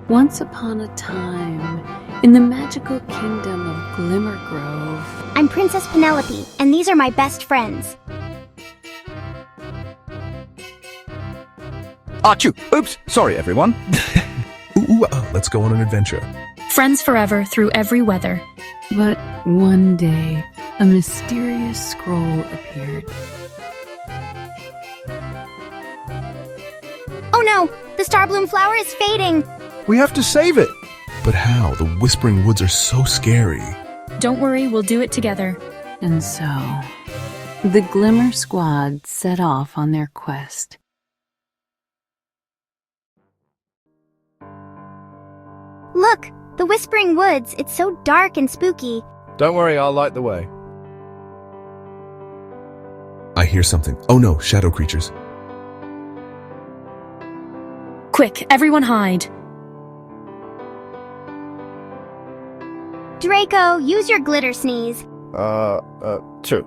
Once upon a time, in the magical kingdom of Glimmergrove. I'm Princess Penelope, and these are my best friends. Achoo! Oops! Sorry, everyone. Let's go on an adventure. Friends forever through every weather. But one day, a mysterious scroll appeared. Oh no! The Starbloom flower is fading! We have to save it. But how? The Whispering Woods are so scary. Don't worry, we'll do it together. And so, the Glimmer Squad set off on their quest. Look! The Whispering Woods, it's so dark and spooky. Don't worry, I'll light the way. I hear something. Oh no, shadow creatures. Quick, everyone hide. Draco, use your glitter sneeze. True.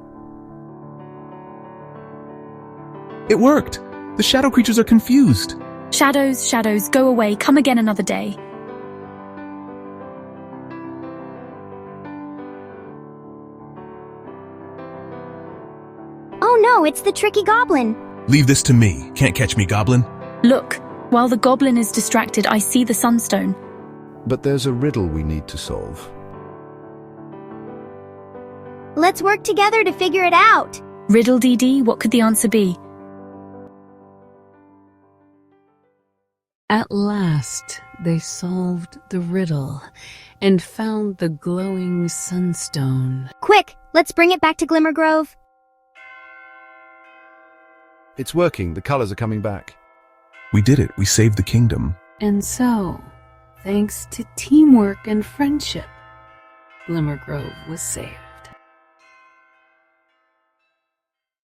It worked! The shadow creatures are confused. Shadows, shadows, go away, come again another day. Oh no, it's the tricky goblin. Leave this to me. Can't catch me, goblin. Look, while the goblin is distracted, I see the Sunstone. But there's a riddle we need to solve. Let's work together to figure it out. Riddle DD, what could the answer be? At last, they solved the riddle and found the glowing Sunstone. Quick, let's bring it back to Glimmergrove. It's working. The colors are coming back. We did it. We saved the kingdom. And so, thanks to teamwork and friendship, Glimmergrove was saved.